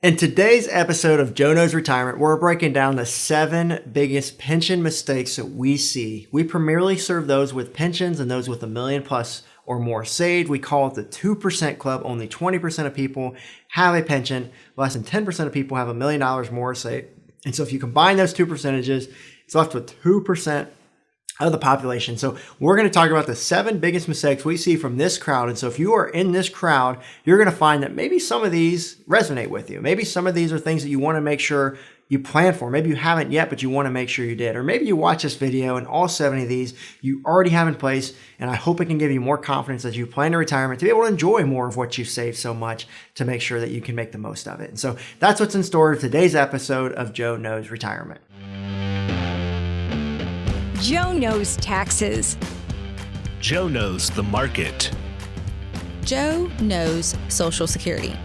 In today's episode of Joe Knows Retirement, we're breaking down the 7 biggest pension mistakes that we see. We primarily serve those with pensions and those with $1 million plus or more saved. We call it the 2% club. Only 20% of people have a pension. Less than 10% of people have $1 million more saved. And so if you combine those two percentages, it's left with 2% of the population. So we're going to talk about the 7 biggest mistakes we see from this crowd. And so if you are in this crowd, you're going to find that maybe some of these resonate with you. Maybe some of these are things that you want to make sure you plan for. Maybe you haven't yet, but you want to make sure you did. Or maybe you watch this video and all 7 of these you already have in place. And I hope it can give you more confidence as you plan to retirement to be able to enjoy more of what you've saved so much to make sure that you can make the most of it. And so that's what's in store for today's episode of Joe Knows Retirement. Joe knows taxes. Joe knows the market. Joe knows Social Security.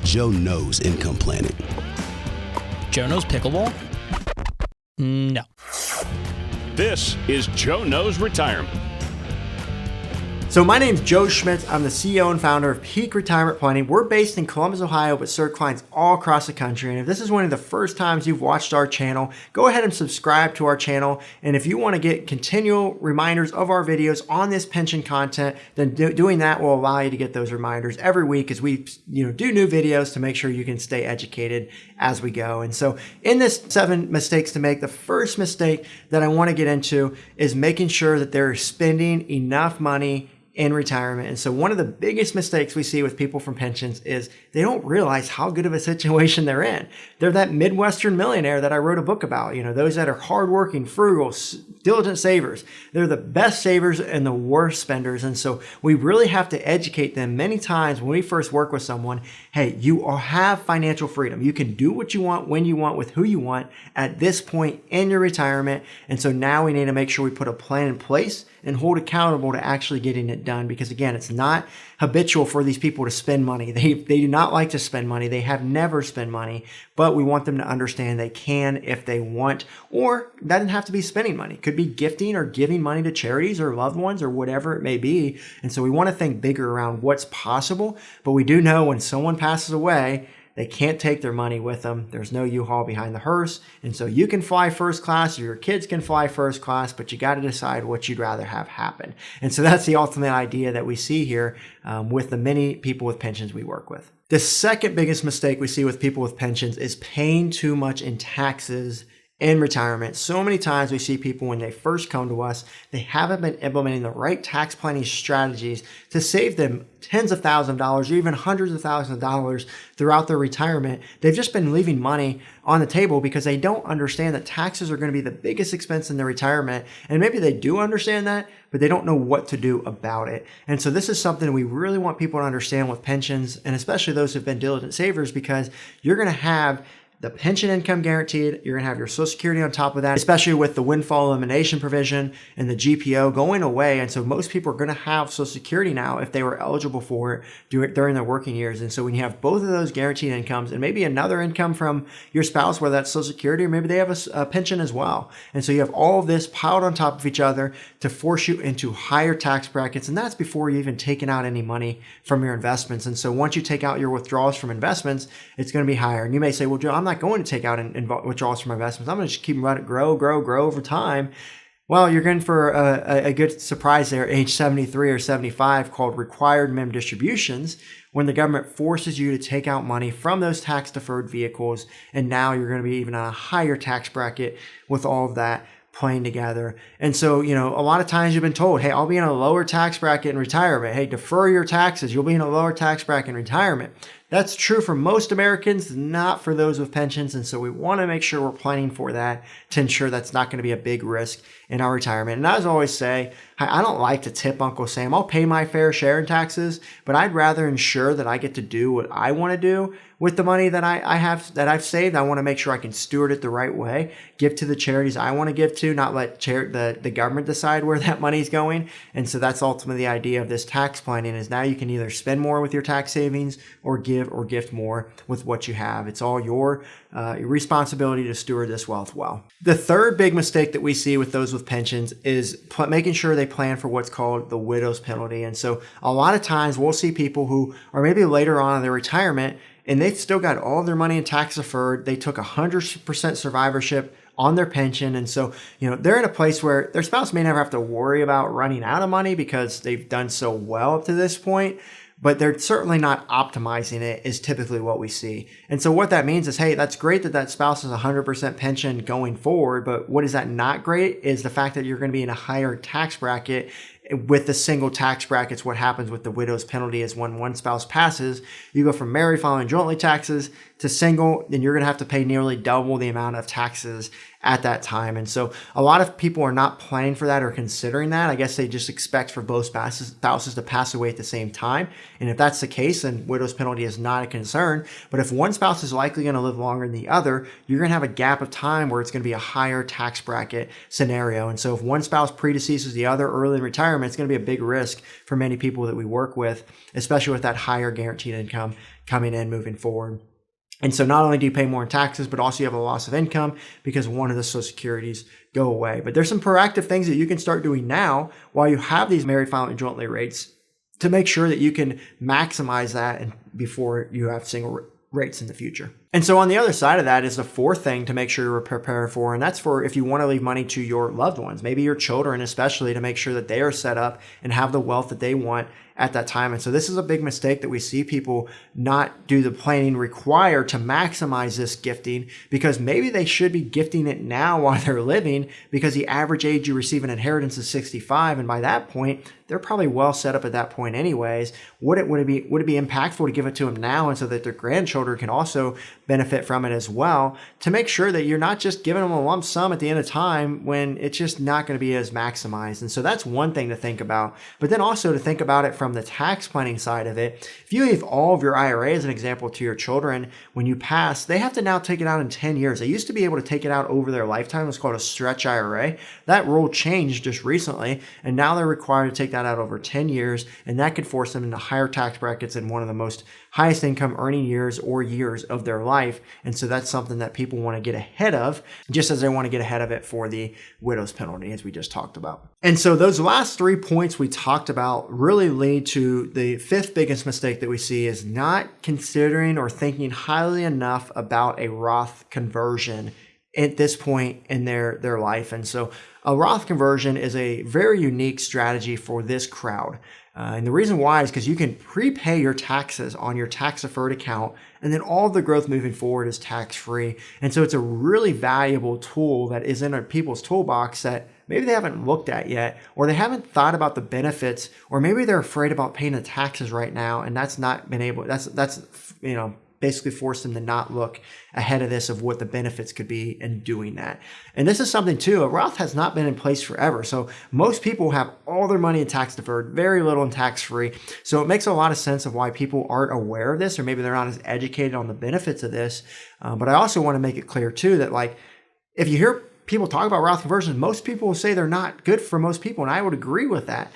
Joe knows income planning. Joe knows pickleball? No. This is Joe Knows Retirement. So my name's Joe Schmitz. I'm the CEO and founder of Peak Retirement Planning. We're based in Columbus, Ohio, but serve clients all across the country. And if this is one of the first times you've watched our channel, go ahead and subscribe to our channel. And if you want to get continual reminders of our videos on this pension content, then doing that will allow you to get those reminders every week as we do new videos to make sure you can stay educated as we go. And so in this 7 mistakes to make, the first mistake that I want to get into is making sure that they're spending enough money in retirement. And so one of the biggest mistakes we see with people from pensions is they don't realize how good of a situation they're in. They're that Midwestern millionaire that I wrote a book about, those that are hardworking, frugal, diligent savers. They're the best savers and the worst spenders. And so we really have to educate them many times when we first work with someone. Hey, you have financial freedom. You can do what you want, when you want, with who you want at this point in your retirement. And so now we need to make sure we put a plan in place and hold accountable to actually getting it done. Because again, it's not habitual for these people to spend money. They do not like to spend money. They have never spent money, but we want them to understand they can if they want, or that doesn't have to be spending money. It could be gifting or giving money to charities or loved ones or whatever it may be. And so we want to think bigger around what's possible, but we do know when someone passes away, they can't take their money with them. There's no U-Haul behind the hearse. And so you can fly first class or your kids can fly first class, but you got to decide what you'd rather have happen. And so that's the ultimate idea that we see here with the many people with pensions we work with. The second biggest mistake we see with people with pensions is paying too much in taxes in retirement. So many times we see people when they first come to us, they haven't been implementing the right tax planning strategies to save them tens of thousands of dollars or even hundreds of thousands of dollars throughout their retirement. They've just been leaving money on the table because they don't understand that taxes are going to be the biggest expense in their retirement. And maybe they do understand that, but they don't know what to do about it. And so this is something we really want people to understand with pensions, and especially those who've been diligent savers, because you're going to have the pension income guaranteed. You're going to have your Social Security on top of that, especially with the windfall elimination provision and the GPO going away. And so most people are going to have Social Security now if they were eligible for it during their working years. And so when you have both of those guaranteed incomes and maybe another income from your spouse, whether that's Social Security or maybe they have a pension as well. And so you have all of this piled on top of each other to force you into higher tax brackets. And that's before you even taken out any money from your investments. And so once you take out your withdrawals from investments, it's going to be higher. And you may say, well, Joe, I'm not going to take out withdrawals from investments. I'm going to just keep them letting it grow over time. Well, you're going for a good surprise there, age 73 or 75, called required minimum distributions, when the government forces you to take out money from those tax-deferred vehicles. And now you're going to be even on a higher tax bracket with all of that playing together. And so, a lot of times you've been told, hey, I'll be in a lower tax bracket in retirement. Hey, defer your taxes. You'll be in a lower tax bracket in retirement. That's true for most Americans, not for those with pensions. And so we want to make sure we're planning for that to ensure that's not going to be a big risk in our retirement. And as I always say, I don't like to tip Uncle Sam. I'll pay my fair share in taxes, but I'd rather ensure that I get to do what I want to do with the money that I've saved. I want to make sure I can steward it the right way, give to the charities I want to give to, not let the government decide where that money's going. And so that's ultimately the idea of this tax planning, is now you can either spend more with your tax savings or give or gift more with what you have. It's all your responsibility to steward this wealth well. The third big mistake that we see with those with pensions is making sure they plan for what's called the widow's penalty. And so a lot of times we'll see people who are maybe later on in their retirement and they've still got all their money in tax deferred. They took 100% survivorship on their pension. And so, they're in a place where their spouse may never have to worry about running out of money because they've done so well up to this point, but they're certainly not optimizing it is typically what we see. And so what that means is, hey, that's great that spouse has 100% pension going forward, but what is that not great is the fact that you're going to be in a higher tax bracket. With the single tax brackets, what happens with the widow's penalty is when one spouse passes, you go from married filing jointly taxes to single, then you're going to have to pay nearly double the amount of taxes at that time. And so a lot of people are not planning for that or considering that. I guess they just expect for both spouses to pass away at the same time. And if that's the case, then widow's penalty is not a concern. But if one spouse is likely going to live longer than the other, you're going to have a gap of time where it's going to be a higher tax bracket scenario. And so if one spouse predeceases the other early in retirement, it's going to be a big risk for many people that we work with, especially with that higher guaranteed income coming in moving forward. And so not only do you pay more in taxes, but also you have a loss of income because one of the Social Securities go away. But there's some proactive things that you can start doing now while you have these married filing jointly rates to make sure that you can maximize that and before you have single rates in the future. And so on the other side of that is the fourth thing to make sure you're prepared for, and that's for if you want to leave money to your loved ones, maybe your children especially, to make sure that they are set up and have the wealth that they want at that time. And so this is a big mistake that we see people not do the planning required to maximize this gifting, because maybe they should be gifting it now while they're living, because the average age you receive an inheritance is 65. And by that point, they're probably well set up at that point anyways. Would it be impactful to give it to them now, and so that their grandchildren can also benefit from it as well, to make sure that you're not just giving them a lump sum at the end of time when it's just not going to be as maximized. And so that's one thing to think about. But then also to think about it from the tax planning side of it. If you leave all of your IRA, as an example, to your children, when you pass, they have to now take it out in 10 years. They used to be able to take it out over their lifetime. It's called a stretch IRA. That rule changed just recently, and now they're required to take that out over 10 years, and that could force them into higher tax brackets in one of the most highest income earning years or years of their life. And so that's something that people want to get ahead of, just as they want to get ahead of it for the widow's penalty, as we just talked about. And so those last 3 points we talked about really lead to the fifth biggest mistake that we see is not considering or thinking highly enough about a Roth conversion at this point in their life. And so a Roth conversion is a very unique strategy for this crowd. And the reason why is because you can prepay your taxes on your tax deferred account, and then all the growth moving forward is tax free. And so it's a really valuable tool that is in people's toolbox that maybe they haven't looked at yet, or they haven't thought about the benefits, or maybe they're afraid about paying the taxes right now, and that's basically forced them to not look ahead of this of what the benefits could be in doing that. And this is something too, a Roth has not been in place forever. So most people have all their money in tax deferred, very little in tax free. So it makes a lot of sense of why people aren't aware of this, or maybe they're not as educated on the benefits of this. But I also want to make it clear too that, like, if you hear people talk about Roth conversions, most people will say they're not good for most people. And I would agree with that.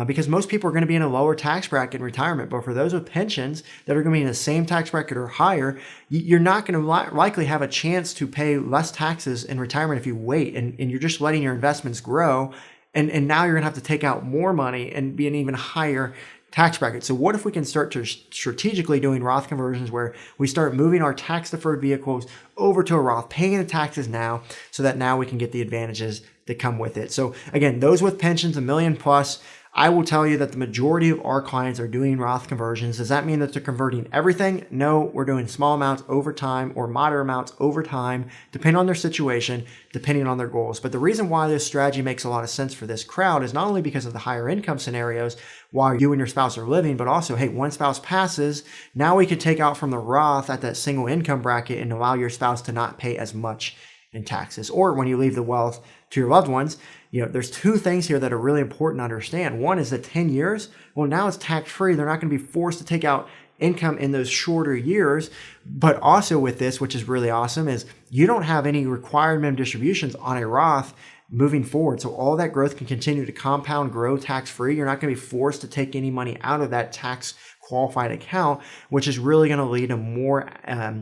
Because most people are going to be in a lower tax bracket in retirement. But for those with pensions that are going to be in the same tax bracket or higher, you're not going to likely have a chance to pay less taxes in retirement if you wait, and you're just letting your investments grow. And now you're going to have to take out more money and be an even higher tax bracket. So what if we can start to strategically doing Roth conversions where we start moving our tax deferred vehicles over to a Roth, paying the taxes now, so that now we can get the advantages that come with it. So again, those with pensions, $1 million plus, I will tell you that the majority of our clients are doing Roth conversions. Does that mean that they're converting everything? No, we're doing small amounts over time or moderate amounts over time, depending on their situation, depending on their goals. But the reason why this strategy makes a lot of sense for this crowd is not only because of the higher income scenarios while you and your spouse are living, but also, hey, one spouse passes, now we could take out from the Roth at that single income bracket and allow your spouse to not pay as much in taxes. Or when you leave the wealth to your loved ones, there's two things here that are really important to understand. One is that 10 years, well, now it's tax free. They're not going to be forced to take out income in those shorter years. But also with this, which is really awesome, is you don't have any required minimum distributions on a Roth moving forward. So all that growth can continue to compound, grow tax free. You're not going to be forced to take any money out of that tax qualified account, which is really going to lead to more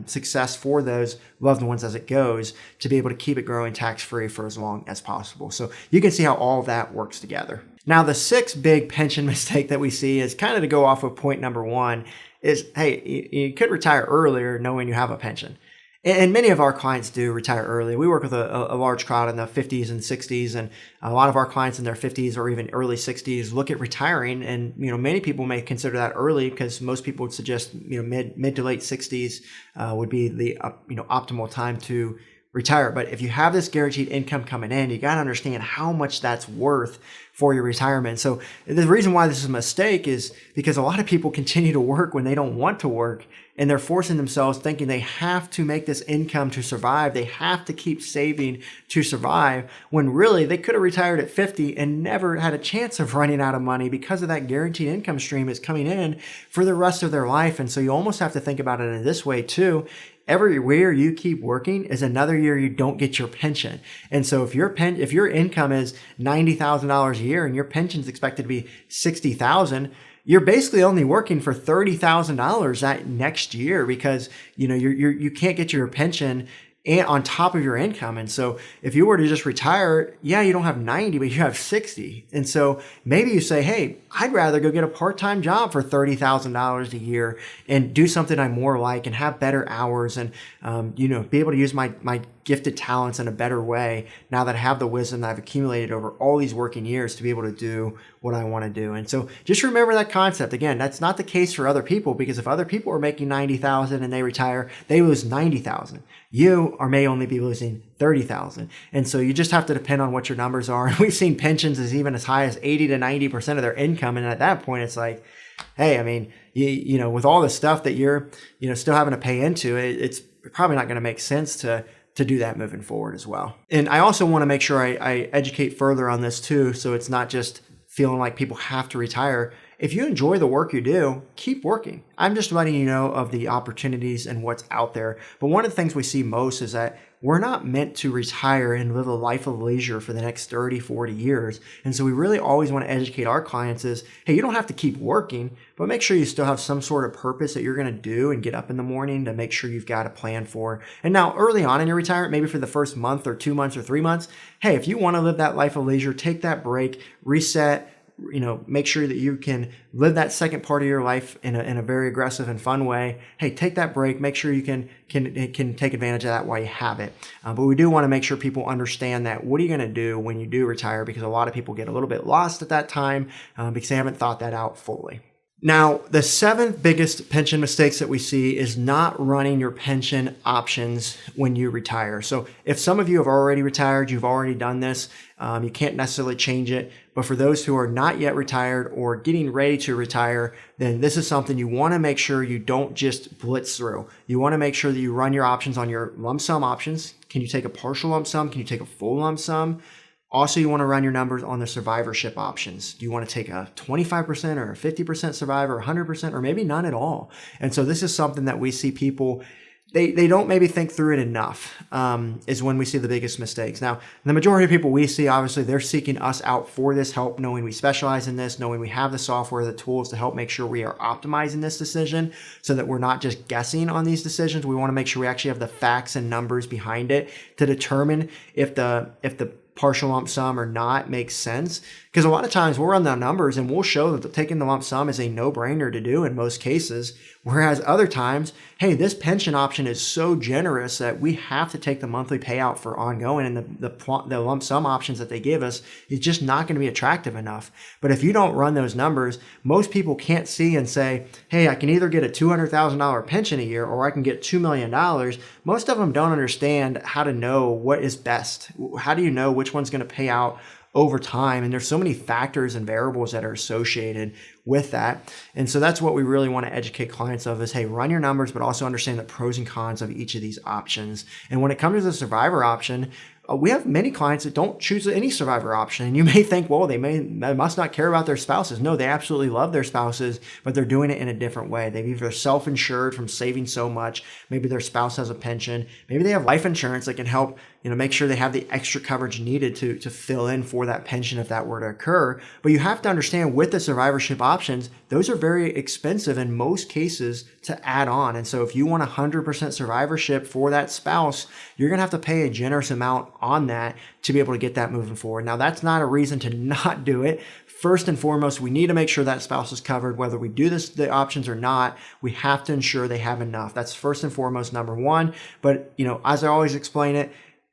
success for those loved ones as it goes, to be able to keep it growing tax-free for as long as possible. So you can see how all of that works together. Now, the sixth big pension mistake that we see is kind of to go off of point number one, is, hey, you could retire earlier knowing you have a pension. And many of our clients do retire early. We work with a large crowd in the 50s and 60s, and a lot of our clients in their 50s or even early 60s look at retiring. And many people may consider that early because most people would suggest mid to late 60s would be the optimal time to retire. But if you have this guaranteed income coming in, you got to understand how much that's worth for your retirement. So the reason why this is a mistake is because a lot of people continue to work when they don't want to work, and they're forcing themselves thinking they have to make this income to survive. They have to keep saving to survive, when really they could have retired at 50 and never had a chance of running out of money because of that guaranteed income stream is coming in for the rest of their life. And so you almost have to think about it in this way too. Every year you keep working is another year you don't get your pension. And so if your income is $90,000 a year and your pension is expected to be $60,000, you're basically only working for $30,000 that next year, because you can't get your pension and on top of your income. And so if you were to just retire, you don't have 90, but you have 60. And so maybe you say, hey, I'd rather go get a part-time job for $30,000 a year and do something I more like and have better hours and, be able to use my gifted talents in a better way now that I have the wisdom that I've accumulated over all these working years to be able to do what I want to do. And so just remember that concept. Again, that's not the case for other people, because if other people are making $90,000 and they retire, they lose $90,000. You may only be losing $30,000. And so you just have to depend on what your numbers are. And we've seen pensions even as high as 80 to 90% of their income. And at that point, it's like, hey, I mean, with all the stuff that you're, still having to pay into, it's probably not going to make sense to do that moving forward as well. And I also want to make sure I educate further on this too, so it's not just feeling like people have to retire. If you enjoy the work you do, keep working. I'm just letting you know of the opportunities and what's out there. But one of the things we see most is that we're not meant to retire and live a life of leisure for the next 30, 40 years. And so we really always want to educate our clients is, hey, you don't have to keep working, but make sure you still have some sort of purpose that you're going to do and get up in the morning to make sure you've got a plan for. And now early on in your retirement, maybe for the first month or 2 months or 3 months, hey, if you want to live that life of leisure, take that break, reset, make sure that you can live that second part of your life in a very aggressive and fun way. Hey, take that break. Make sure you can take advantage of that while you have it. But we do want to make sure people understand that what are you going to do when you do retire, because a lot of people get a little bit lost at that time because they haven't thought that out fully. Now, the seventh biggest pension mistakes that we see is not running your pension options when you retire. So if some of you have already retired, you've already done this, you can't necessarily change it. But for those who are not yet retired or getting ready to retire, then this is something you want to make sure you don't just blitz through. You want to make sure that you run your options on your lump sum options. Can you take a partial lump sum? Can you take a full lump sum? Also, you want to run your numbers on the survivorship options. Do you want to take a 25% or a 50% survivor, 100%, or maybe none at all? And so this is something that we see people, they don't maybe think through it enough, is when we see the biggest mistakes. Now, the majority of people we see, obviously, they're seeking us out for this help, knowing we specialize in this, knowing we have the software, the tools to help make sure we are optimizing this decision so that we're not just guessing on these decisions. We want to make sure we actually have the facts and numbers behind it to determine if the partial lump sum or not makes sense. Because a lot of times we'll run the numbers and we'll show that taking the lump sum is a no-brainer to do in most cases. Whereas other times, hey, this pension option is so generous that we have to take the monthly payout for ongoing, and the lump sum options that they give us is just not going to be attractive enough. But if you don't run those numbers, most people can't see and say, hey, I can either get a $200,000 pension a year or I can get $2 million. Most of them don't understand how to know what is best. How do you know which one's going to pay out over time? And there's so many factors and variables that are associated with that. And so that's what we really want to educate clients of is, hey, run your numbers, but also understand the pros and cons of each of these options. And when it comes to the survivor option, we have many clients that don't choose any survivor option. And you may think, well, they must not care about their spouses. No, they absolutely love their spouses, but they're doing it in a different way. They've either self-insured from saving so much. Maybe their spouse has a pension. Maybe they have life insurance that can help, make sure they have the extra coverage needed to fill in for that pension if that were to occur. But you have to understand with the survivorship options, those are very expensive in most cases to add on. And so if you want 100% survivorship for that spouse, you're going to have to pay a generous amount on that to be able to get that moving forward. Now, that's not a reason to not do it. first and foremost, we need to make sure that spouse is covered. Whether we do the options or not, we have to ensure they have enough. That's first and foremost, number one. But, as I always explain it,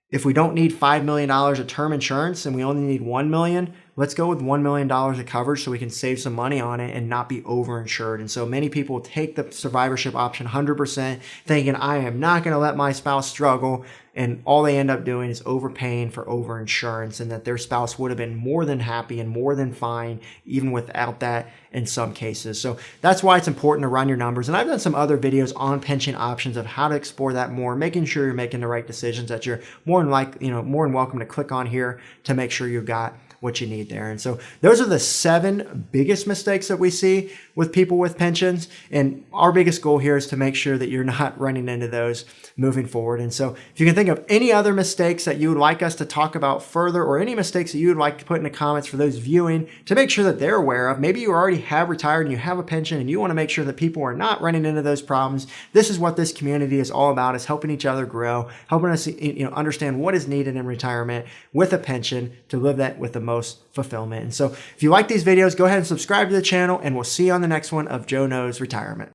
if we don't need $5 million of term insurance and we only need $1 million, let's go with $1 million of coverage so we can save some money on it and not be overinsured. And so many people take the survivorship option 100% thinking, I am not going to let my spouse struggle. And all they end up doing is overpaying for overinsurance, and that their spouse would have been more than happy and more than fine even without that in some cases. So that's why it's important to run your numbers. And I've done some other videos on pension options of how to explore that more, making sure you're making the right decisions, that you're more than welcome to click on here to make sure you've got what you need there. And so those are the 7 biggest mistakes that we see with people with pensions. And our biggest goal here is to make sure that you're not running into those moving forward. And so if you can think of any other mistakes that you would like us to talk about further, or any mistakes that you would like to put in the comments for those viewing to make sure that they're aware of, maybe you already have retired and you have a pension and you want to make sure that people are not running into those problems. This is what this community is all about, is helping each other grow, helping us understand what is needed in retirement with a pension to live that with the most fulfillment. And so if you like these videos, go ahead and subscribe to the channel, and we'll see you on the next one of Joe Knows Retirement.